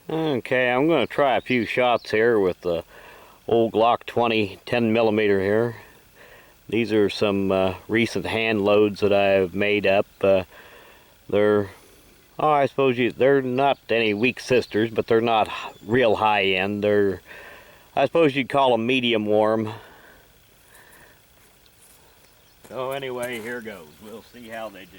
Okay, I'm going to try a few shots here with the old Glock 20 10mm here. These are some recent hand loads that I've made up. They're, oh, I suppose they're not any weak sisters, but they're not real high end. They're, I suppose you'd call them medium warm. So anyway, here goes. We'll see how they do.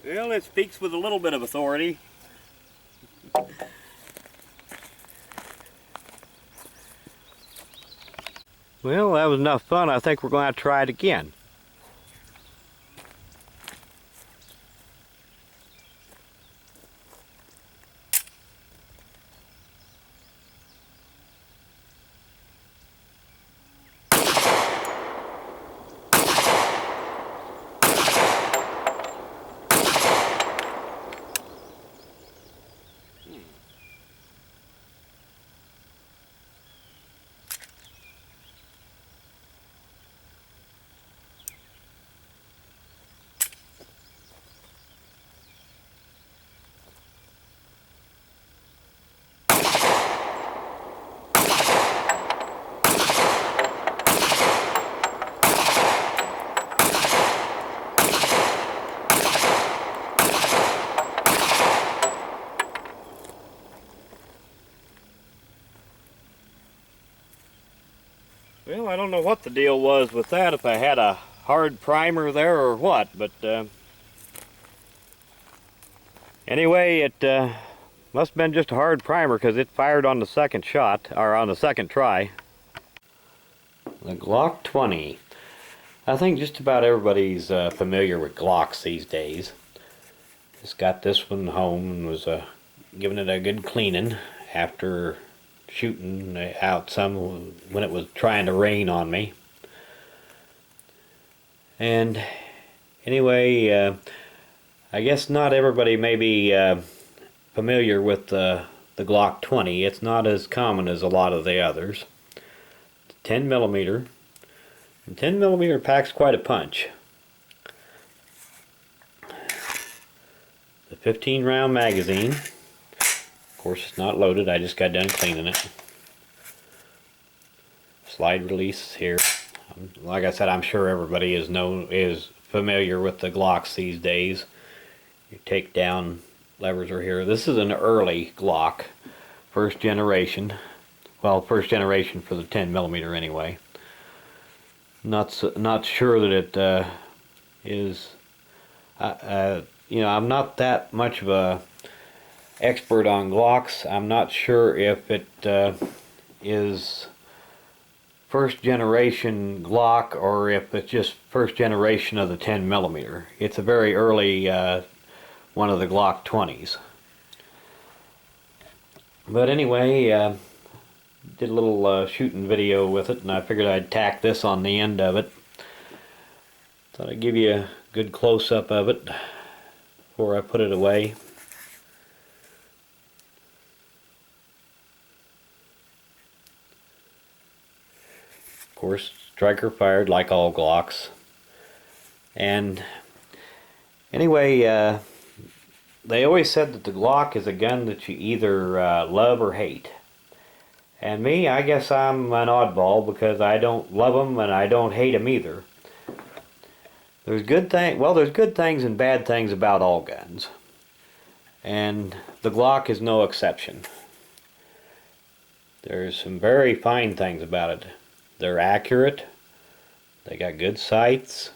Well, it speaks with a little bit of authority. Well, that was enough fun. I think we're going to try it again. Well, I don't know what the deal was with that, if I had a hard primer there or what, but anyway, it must have been just a hard primer because it fired on the second shot, or on the second try. The Glock 20. I think just about everybody's familiar with Glocks these days. Just got this one home and was giving it a good cleaning after shooting out some when it was trying to rain on me. And anyway, I guess not everybody may be familiar with the Glock 20. It's not as common as a lot of the others. 10mm. And 10mm packs quite a punch. The 15-round magazine. Of course, it's not loaded. I just got done cleaning it. Slide release here. Like I said, I'm sure everybody is familiar with the Glocks these days. Your takedown levers are here. This is an early Glock, first generation. Well, first generation for the 10mm anyway. Not sure that it is. You know, I'm not that much of a expert on Glocks. I'm not sure if it is first generation Glock or if it's just first generation of the 10mm. It's a very early one of the Glock 20s. But anyway, did a little shooting video with it, and I figured I'd tack this on the end of it. Thought I'd give you a good close-up of it before I put it away. Of course, striker fired like all Glocks. And anyway, they always said that the Glock is a gun that you either love or hate. And me, I guess I'm an oddball because I don't love them and I don't hate them either. There's good things and bad things about all guns. And the Glock is no exception. There's some very fine things about it. They're accurate, they got good sights,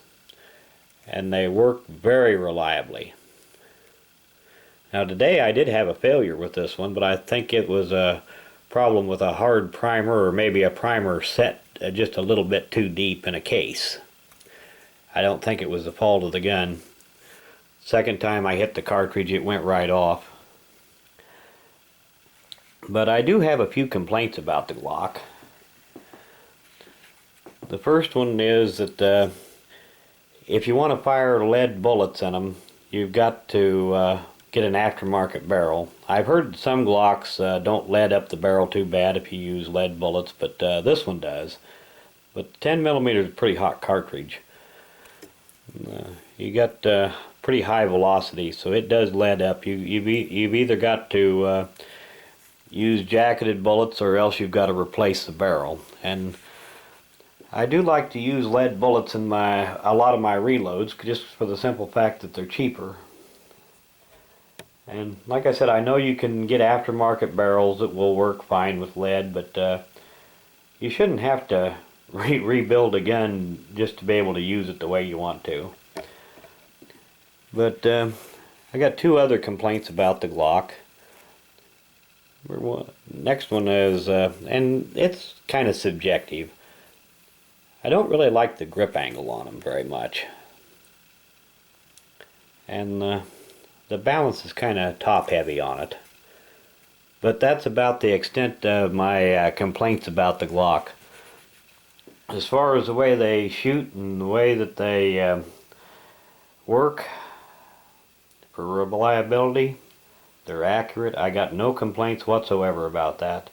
and they work very reliably. Now today I did have a failure with this one, but I think it was a problem with a hard primer, or maybe a primer set just a little bit too deep in a case. I don't think it was the fault of the gun. Second time I hit the cartridge, it went right off. But I do have a few complaints about the Glock. The first one is that if you want to fire lead bullets in them, you've got to get an aftermarket barrel. I've heard some Glocks don't lead up the barrel too bad if you use lead bullets, but this one does. But 10mm is a pretty hot cartridge. You got pretty high velocity, so it does lead up. You've either got to use jacketed bullets, or else you've got to replace the barrel. And I do like to use lead bullets in a lot of my reloads, just for the simple fact that they're cheaper. And like I said, I know you can get aftermarket barrels that will work fine with lead, but you shouldn't have to rebuild a gun just to be able to use it the way you want to. But I got two other complaints about the Glock. Next one is, and it's kind of subjective, I don't really like the grip angle on them very much. And the balance is kind of top heavy on it. But that's about the extent of my complaints about the Glock. As far as the way they shoot and the way that they work, for reliability, they're accurate. I got no complaints whatsoever about that.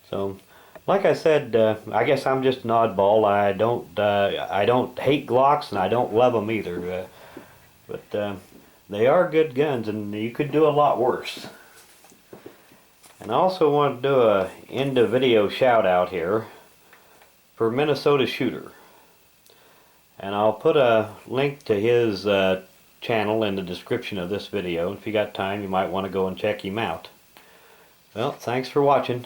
So, like I said, I guess I'm just an oddball. I don't hate Glocks, and I don't love them either. But they are good guns, and you could do a lot worse. And I also want to do a end of video shout out here for MinnasotaShooter. And I'll put a link to his channel in the description of this video. If you got time, you might want to go and check him out. Well, thanks for watching.